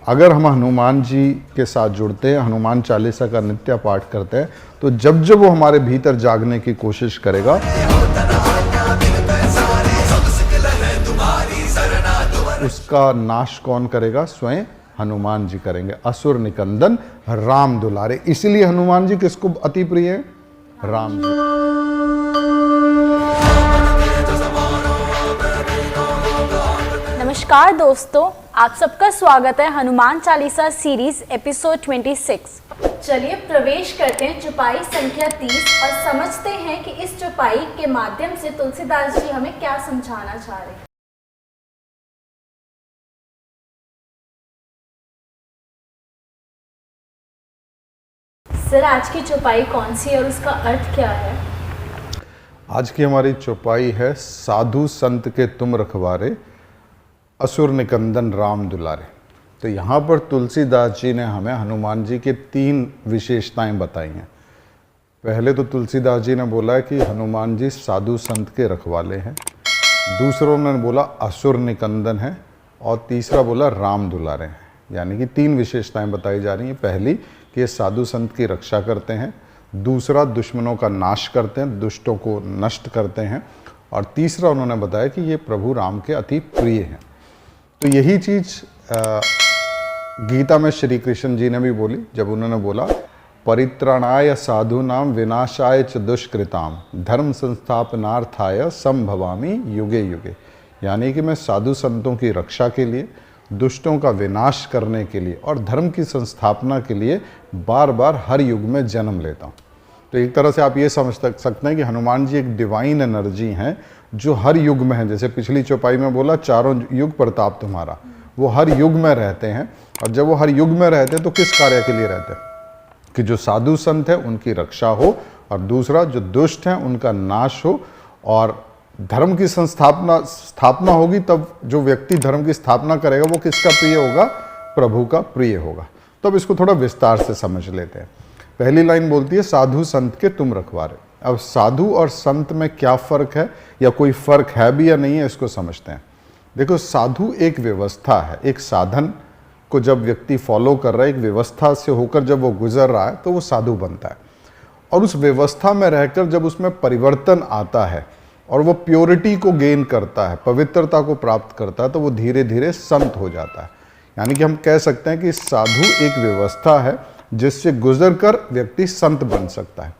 अगर हम हनुमान जी के साथ जुड़ते हैं, हनुमान चालीसा का नित्य पाठ करते हैं, तो जब जब वो हमारे भीतर जागने की कोशिश करेगा, उसका नाश कौन करेगा? स्वयं हनुमान जी करेंगे। असुर निकंदन राम दुलारे। इसलिए हनुमान जी किसको अति प्रिय है? राम जी। नमस्कार दोस्तों, आप सबका स्वागत है हनुमान चालीसा सीरीज एपिसोड 26। चलिए प्रवेश करते हैं चौपाई संख्या 30 और समझते हैं कि इस चौपाई के माध्यम से तुलसीदास जी हमें क्या समझाना चाह रहे हैं। सर, आज की चौपाई कौन सी है और उसका अर्थ क्या है? आज की हमारी चौपाई है साधु संत के तुम रखवारे, असुर निकंदन राम दुलारे। तो यहाँ पर तुलसीदास जी ने हमें हनुमान जी के 3 विशेषताएं बताई हैं। पहले तो तुलसीदास जी ने बोला है कि हनुमान जी साधु संत के रखवाले हैं, दूसरा उन्होंने बोला असुर निकंदन है, और तीसरा बोला राम दुलारे हैं। यानी कि 3 विशेषताएं बताई जा रही हैं। पहली कि ये साधु संत की रक्षा करते हैं, दूसरा दुश्मनों का नाश करते हैं, दुष्टों को नष्ट करते हैं, और तीसरा उन्होंने बताया कि ये प्रभु राम के अति प्रिय हैं। तो यही चीज़ गीता में श्री कृष्ण जी ने भी बोली, जब उन्होंने बोला परित्राणाय साधूनाम विनाशाय च दुष्कृताम धर्म संस्थापनार्थाय संभवामि युगे युगे। यानी कि मैं साधु संतों की रक्षा के लिए, दुष्टों का विनाश करने के लिए और धर्म की संस्थापना के लिए बार बार हर युग में जन्म लेता हूँ। तो एक तरह से आप ये समझ सकते हैं कि हनुमान जी एक डिवाइन एनर्जी हैं जो हर युग में है। जैसे पिछली चौपाई में बोला चारों युग प्रताप तुम्हारा, वो हर युग में रहते हैं। और जब वो हर युग में रहते हैं तो किस कार्य के लिए रहते हैं? कि जो साधु संत है उनकी रक्षा हो, और दूसरा जो दुष्ट हैं उनका नाश हो, और धर्म की स्थापना होगी। तब जो व्यक्ति धर्म की स्थापना करेगा वो किसका प्रिय होगा? प्रभु का प्रिय होगा। तो अब इसको थोड़ा विस्तार से समझ लेते हैं। पहली लाइन बोलती है साधु संत के तुम रखवारे। अब साधु और संत में क्या फ़र्क है, या कोई फ़र्क है भी या नहीं है, इसको समझते हैं। देखो, साधु एक व्यवस्था है, एक साधन को जब व्यक्ति फॉलो कर रहा है, एक व्यवस्था से होकर जब वो गुजर रहा है तो वो साधु बनता है। और उस व्यवस्था में रहकर जब उसमें परिवर्तन आता है और वो प्योरिटी को गेन करता है, पवित्रता को प्राप्त करता है, तो वो धीरे धीरे संत हो जाता है। यानी कि हम कह सकते हैं कि साधु एक व्यवस्था है जिससे गुजर कर व्यक्ति संत बन सकता है।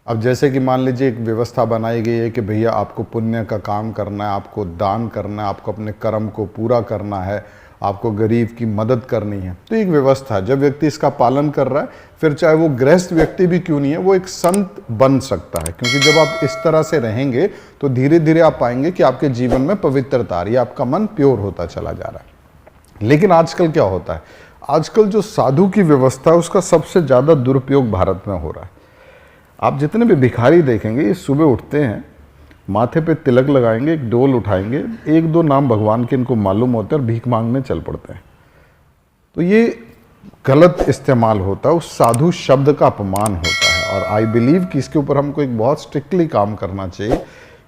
अब जैसे कि मान लीजिए एक व्यवस्था बनाई गई है कि भैया आपको पुण्य का काम करना है, आपको दान करना है, आपको अपने कर्म को पूरा करना है, आपको गरीब की मदद करनी है। तो एक व्यवस्था है, जब व्यक्ति इसका पालन कर रहा है, फिर चाहे वो गृहस्थ व्यक्ति भी क्यों नहीं है, वो एक संत बन सकता है। क्योंकि जब आप इस तरह से रहेंगे तो धीरे धीरे आप पाएंगे कि आपके जीवन में पवित्रता आ रही है, आपका मन प्योर होता चला जा रहा है। लेकिन आजकल क्या होता है, आजकल जो साधु की व्यवस्था है उसका सबसे ज़्यादा दुरुपयोग भारत में हो रहा है। आप जितने भी भिखारी देखेंगे, ये सुबह उठते हैं, माथे पे तिलक लगाएंगे, एक डोल उठाएंगे, 1-2 नाम भगवान के इनको मालूम होते हैं और भीख मांगने चल पड़ते हैं। तो ये गलत इस्तेमाल होता है, उस साधु शब्द का अपमान होता है। और आई बिलीव कि इसके ऊपर हमको एक बहुत स्ट्रिक्टली काम करना चाहिए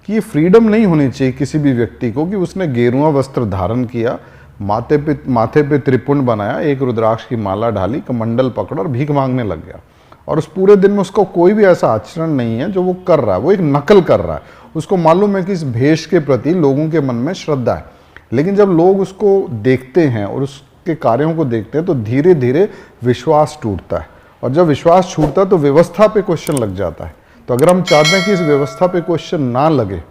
कि ये फ्रीडम नहीं होनी चाहिए किसी भी व्यक्ति को कि उसने गेरुआ वस्त्र धारण किया, माथे पे त्रिपुंड बनाया, एक रुद्राक्ष की माला डाली, कमंडल पकड़ा और भीख मांगने लग गया। और उस पूरे दिन में उसका कोई भी ऐसा आचरण नहीं है जो वो कर रहा है, वो एक नकल कर रहा है। उसको मालूम है कि इस भेष के प्रति लोगों के मन में श्रद्धा है। लेकिन जब लोग उसको देखते हैं और उसके कार्यों को देखते हैं तो धीरे धीरे विश्वास टूटता है, और जब विश्वास छूटता है तो व्यवस्था पे क्वेश्चन लग जाता है। तो अगर हम चाहते हैं कि इस व्यवस्था पे क्वेश्चन ना लगे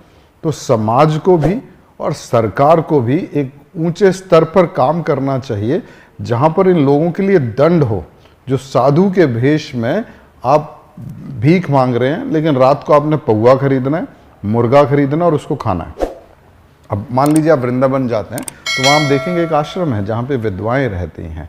तो समाज को भी और सरकार को भी एक ऊंचे स्तर पर काम करना चाहिए, जहां पर इन लोगों के लिए दंड हो जो साधु के भेष में आप भीख मांग रहे हैं, लेकिन रात को आपने पौवा खरीदना है, मुर्गा खरीदना और उसको खाना है। अब मान लीजिए आप वृंदावन जाते हैं तो वहाँ आप देखेंगे एक आश्रम है जहाँ पे विधवाएं रहती हैं,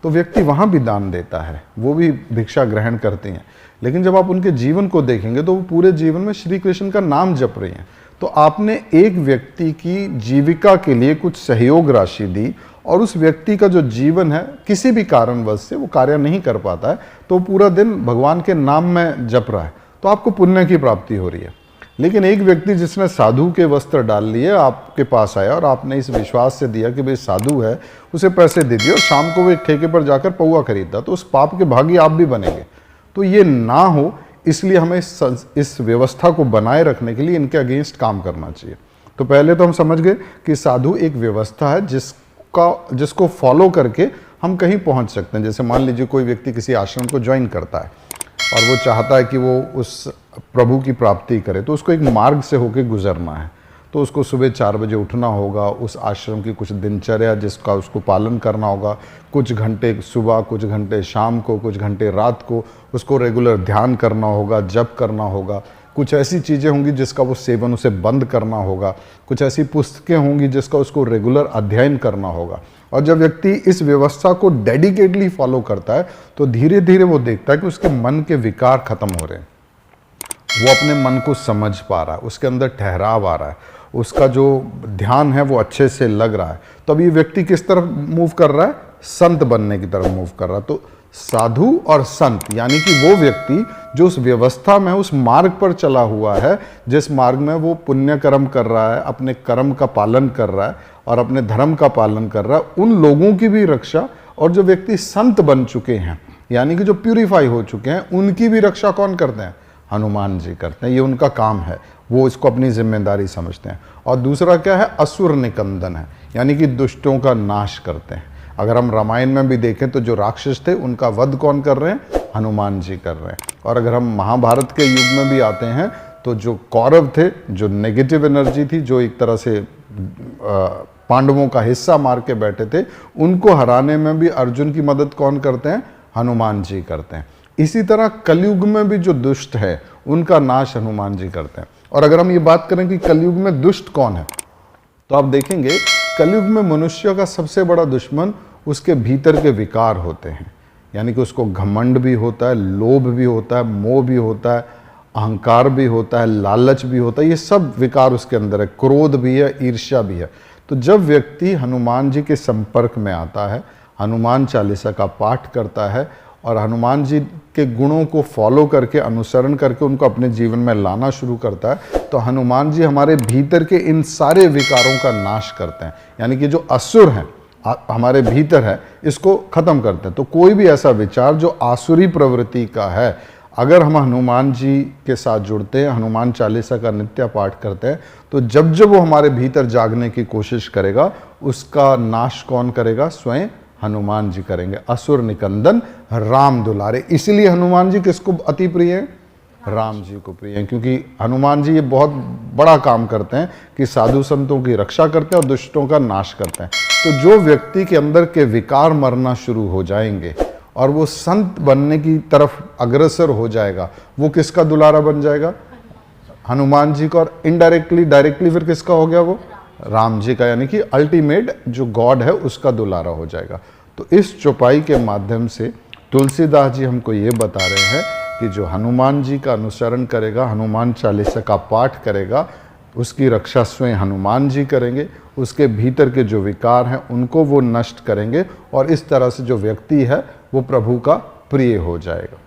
तो व्यक्ति वहाँ भी दान देता है, वो भी भिक्षा ग्रहण करती हैं। लेकिन जब आप उनके जीवन को देखेंगे तो वो पूरे जीवन में श्री कृष्ण का नाम जप रही हैं। तो आपने एक व्यक्ति की जीविका के लिए कुछ सहयोग राशि दी, और उस व्यक्ति का जो जीवन है किसी भी कारणवश से वो कार्य नहीं कर पाता है, तो पूरा दिन भगवान के नाम में जप रहा है, तो आपको पुण्य की प्राप्ति हो रही है। लेकिन एक व्यक्ति जिसने साधु के वस्त्र डाल लिए आपके पास आया और आपने इस विश्वास से दिया कि भाई साधु है, उसे पैसे दे दिए और शाम को वो एक ठेके पर जाकर पौवा खरीदता, तो उस पाप के भागी आप भी बनेंगे। तो ये ना हो, इसलिए हमें इस व्यवस्था को बनाए रखने के लिए इनके अगेंस्ट काम करना चाहिए। तो पहले तो हम समझ गए कि साधु एक व्यवस्था है जिसको फॉलो करके हम कहीं पहुंच सकते हैं। जैसे मान लीजिए कोई व्यक्ति किसी आश्रम को ज्वाइन करता है और वो चाहता है कि वो उस प्रभु की प्राप्ति करे, तो उसको एक मार्ग से होके गुजरना है। तो उसको सुबह 4 बजे उठना होगा, उस आश्रम की कुछ दिनचर्या जिसका उसको पालन करना होगा, कुछ घंटे सुबह, कुछ घंटे शाम को, कुछ घंटे रात को उसको रेगुलर ध्यान करना होगा, जप करना होगा। कुछ ऐसी चीज़ें होंगी जिसका वो सेवन उसे बंद करना होगा, कुछ ऐसी पुस्तकें होंगी जिसका उसको रेगुलर अध्ययन करना होगा। और जब व्यक्ति इस व्यवस्था को डेडिकेटली फॉलो करता है तो धीरे धीरे वो देखता है कि उसके मन के विकार खत्म हो रहे हैं, वो अपने मन को समझ पा रहा है, उसके अंदर ठहराव आ रहा है, उसका जो ध्यान है वो अच्छे से लग रहा है। तो अब ये व्यक्ति किस तरफ मूव कर रहा है? संत बनने की तरफ मूव कर रहा है। तो साधु और संत यानी कि वो व्यक्ति जो उस व्यवस्था में, उस मार्ग पर चला हुआ है, जिस मार्ग में वो पुण्य कर्म कर रहा है, अपने कर्म का पालन कर रहा है और अपने धर्म का पालन कर रहा है, उन लोगों की भी रक्षा। और जो व्यक्ति संत बन चुके हैं यानी कि जो प्यूरिफाई हो चुके हैं, उनकी भी रक्षा कौन करते हैं? हनुमान जी करते हैं। ये उनका काम है, वो इसको अपनी जिम्मेदारी समझते हैं। और दूसरा क्या है? असुर निकंदन है, यानी कि दुष्टों का नाश करते हैं। अगर हम रामायण में भी देखें तो जो राक्षस थे उनका वध कौन कर रहे हैं? हनुमान जी कर रहे हैं। और अगर हम महाभारत के युग में भी आते हैं तो जो कौरव थे, जो नेगेटिव एनर्जी थी, जो एक तरह से पांडवों का हिस्सा मार के बैठे थे, उनको हराने में भी अर्जुन की मदद कौन करते हैं? हनुमान जी करते हैं। इसी तरह कलयुग में भी जो दुष्ट है उनका नाश हनुमान जी करते हैं। और अगर हम ये बात करें कि कलयुग में दुष्ट कौन है, तो आप देखेंगे कलयुग में मनुष्य का सबसे बड़ा दुश्मन उसके भीतर के विकार होते हैं। यानी कि उसको घमंड भी होता है, लोभ भी होता है, मोह भी होता है, अहंकार भी होता है, लालच भी होता है। ये सब विकार उसके अंदर है, क्रोध भी है, ईर्ष्या भी है। तो जब व्यक्ति हनुमान जी के संपर्क में आता है, हनुमान चालीसा का पाठ करता है और हनुमान जी के गुणों को फॉलो करके, अनुसरण करके उनको अपने जीवन में लाना शुरू करता है, तो हनुमान जी हमारे भीतर के इन सारे विकारों का नाश करते हैं। यानी कि जो असुर हैं हमारे भीतर है, इसको खत्म करते हैं। तो कोई भी ऐसा विचार जो आसुरी प्रवृत्ति का है, अगर हम हनुमान जी के साथ जुड़ते हैं, हनुमान चालीसा का नित्य पाठ करते हैं, तो जब जब वो हमारे भीतर जागने की कोशिश करेगा, उसका नाश कौन करेगा? स्वयं हनुमान जी करेंगे। असुर निकंदन राम दुलारे। इसलिए हनुमान जी किसको अति प्रिय है? राम जी को प्रिय है, क्योंकि हनुमान जी ये बहुत बड़ा काम करते हैं कि साधु संतों की रक्षा करते हैं और दुष्टों का नाश करते हैं। तो जो व्यक्ति के अंदर के विकार मरना शुरू हो जाएंगे और वो संत बनने की तरफ अग्रसर हो जाएगा, वो किसका दुलारा बन जाएगा? हनुमान जी का। और इनडायरेक्टली, डायरेक्टली फिर किसका हो गया? वो राम जी का, यानी कि अल्टीमेट जो गॉड है उसका दुलारा हो जाएगा। तो इस चौपाई के माध्यम से तुलसीदास जी हमको ये बता रहे हैं कि जो हनुमान जी का अनुसरण करेगा, हनुमान चालीसा का पाठ करेगा, उसकी रक्षा स्वयं हनुमान जी करेंगे, उसके भीतर के जो विकार हैं उनको वो नष्ट करेंगे और इस तरह से जो व्यक्ति है वो प्रभु का प्रिय हो जाएगा।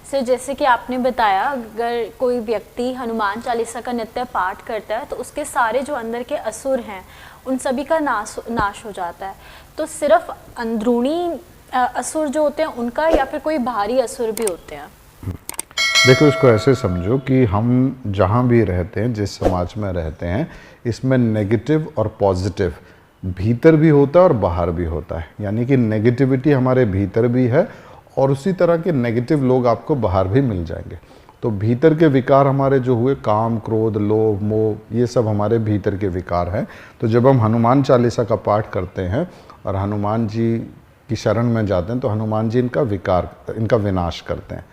सर, जैसे कि आपने बताया, अगर कोई व्यक्ति हनुमान चालीसा का नित्य पाठ करता है तो उसके सारे जो अंदर के असुर हैं उन सभी का नाश हो जाता है। तो सिर्फ अंदरूनी असुर जो होते हैं उनका, या फिर कोई बाहरी असुर भी होते हैं? देखो, इसको ऐसे समझो कि हम जहाँ भी रहते हैं, जिस समाज में रहते हैं, इसमें नेगेटिव और पॉजिटिव भीतर भी होता है और बाहर भी होता है। यानी कि नेगेटिविटी हमारे भीतर भी है और उसी तरह के नेगेटिव लोग आपको बाहर भी मिल जाएंगे। तो भीतर के विकार हमारे जो हुए, काम, क्रोध, लोभ, मोह, ये सब हमारे भीतर के विकार हैं। तो जब हम हनुमान चालीसा का पाठ करते हैं और हनुमान जी की शरण में जाते हैं तो हनुमान जी इनका विनाश करते हैं।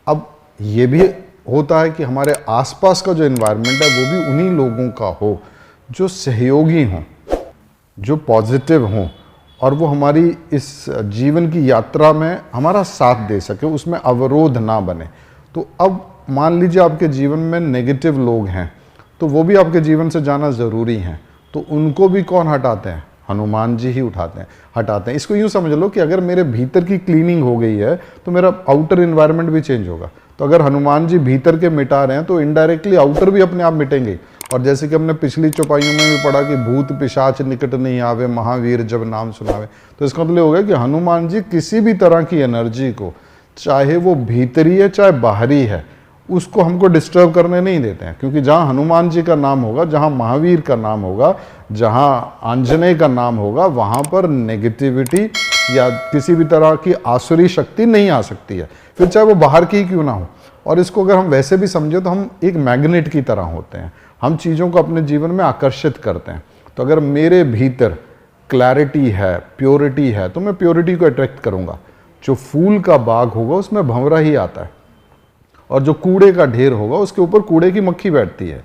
अब ये भी होता है कि हमारे आसपास का जो एनवायरनमेंट है वो भी उन्हीं लोगों का हो जो सहयोगी हों, जो पॉजिटिव हों और वो हमारी इस जीवन की यात्रा में हमारा साथ दे सके, उसमें अवरोध ना बने। तो अब मान लीजिए आपके जीवन में नेगेटिव लोग हैं, तो वो भी आपके जीवन से जाना ज़रूरी है। तो उनको भी कौन हटाते हैं? हनुमान जी ही हटाते हैं। इसको यूँ समझ लो कि अगर मेरे भीतर की क्लीनिंग हो गई है तो मेरा आउटर इन्वायरमेंट भी चेंज होगा। तो अगर हनुमान जी भीतर के मिटा रहे हैं तो इनडायरेक्टली आउटर भी अपने आप मिटेंगे। और जैसे कि हमने पिछली चौपाइयों में भी पढ़ा कि भूत पिशाच निकट नहीं आवे, महावीर जब नाम सुनावे, तो इसका मतलब हो गया कि हनुमान जी किसी भी तरह की एनर्जी को, चाहे वो भीतरी है चाहे बाहरी है, उसको हमको डिस्टर्ब करने नहीं देते हैं। क्योंकि जहाँ हनुमान जी का नाम होगा, जहाँ महावीर का नाम होगा, जहाँ आंजनेय का नाम होगा, वहाँ पर नेगेटिविटी या किसी भी तरह की आसुरी शक्ति नहीं आ सकती है, फिर चाहे वो बाहर की ही क्यों ना हो। और इसको अगर हम वैसे भी समझे तो हम एक मैग्नेट की तरह होते हैं, हम चीज़ों को अपने जीवन में आकर्षित करते हैं। तो अगर मेरे भीतर क्लैरिटी है, प्योरिटी है, तो मैं प्योरिटी को अट्रैक्ट करूँगा। जो फूल का बाग होगा उसमें भंवरा ही आता है, और जो कूड़े का ढेर होगा उसके ऊपर कूड़े की मक्खी बैठती है।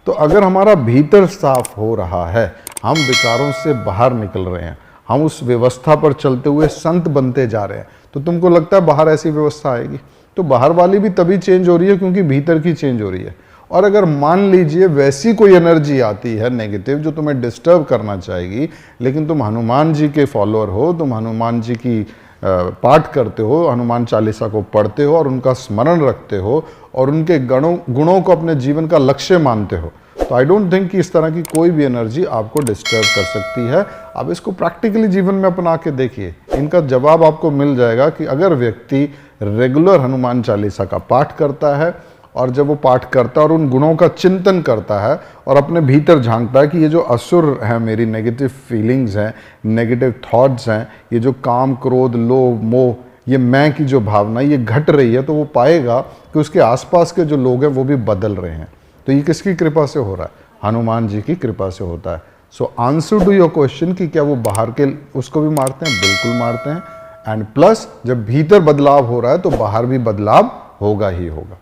तो अगर हमारा भीतर साफ हो रहा है, हम विकारों से बाहर निकल रहे हैं, हम उस व्यवस्था पर चलते हुए संत बनते जा रहे हैं, तो तुमको लगता है बाहर ऐसी व्यवस्था आएगी? तो बाहर वाली भी तभी चेंज हो रही है क्योंकि भीतर की चेंज हो रही है। और अगर मान लीजिए वैसी कोई एनर्जी आती है नेगेटिव जो तुम्हें डिस्टर्ब करना चाहेगी, लेकिन तुम हनुमान जी के फॉलोअर हो, तुम हनुमान जी की पाठ करते हो, हनुमान चालीसा को पढ़ते हो और उनका स्मरण रखते हो और उनके गुणों को अपने जीवन का लक्ष्य मानते हो, तो आई डोंट थिंक कि इस तरह की कोई भी एनर्जी आपको डिस्टर्ब कर सकती है। आप इसको प्रैक्टिकली जीवन में अपना के देखिए, इनका जवाब आपको मिल जाएगा कि अगर व्यक्ति रेगुलर हनुमान चालीसा का पाठ करता है, और जब वो पाठ करता है और उन गुणों का चिंतन करता है और अपने भीतर झांकता है कि ये जो असुर है, मेरी नेगेटिव फीलिंग्स हैं, नेगेटिव थॉट्स हैं, ये जो काम क्रोध लोभ मोह, ये मैं की जो भावना ये घट रही है, तो वो पाएगा कि उसके आसपास के जो लोग हैं वो भी बदल रहे हैं। तो ये किसकी कृपा से हो रहा है? हनुमान जी की कृपा से होता है। So answer to your question कि क्या वो बाहर के उसको भी मारते हैं? बिल्कुल मारते हैं। एंड प्लस जब भीतर बदलाव हो रहा है तो बाहर भी बदलाव होगा ही होगा।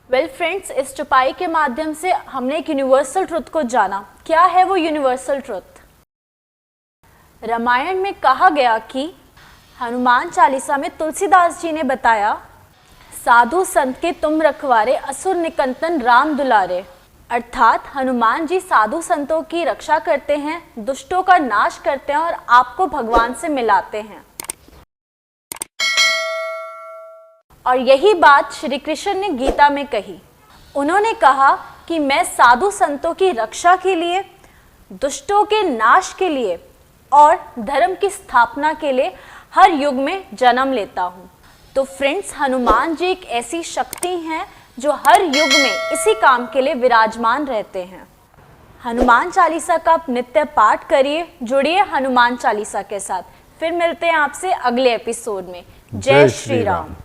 वेल फ्रेंड्स, इस चौपाई के माध्यम से हमने एक यूनिवर्सल ट्रुथ को जाना। क्या है वो यूनिवर्सल ट्रुथ? रामायण में कहा गया कि हनुमान चालीसा में तुलसीदास जी ने बताया, साधु संत के तुम रखवारे, असुर निकंदन राम दुलारे। अर्थात हनुमान जी साधु संतों की रक्षा करते हैं, दुष्टों का नाश करते हैं और आपको भगवान से मिलाते हैं। और यही बात श्री कृष्ण ने गीता में कही। उन्होंने कहा कि मैं साधु संतों की रक्षा के लिए, दुष्टों के नाश के लिए और धर्म की स्थापना के लिए हर युग में जन्म लेता हूँ। तो फ्रेंड्स, हनुमान जी एक ऐसी शक्ति हैं जो हर युग में इसी काम के लिए विराजमान रहते हैं। हनुमान चालीसा का आप नित्य पाठ करिए, जुड़िए हनुमान चालीसा के साथ। फिर मिलते हैं आपसे अगले एपिसोड में। जय श्री राम।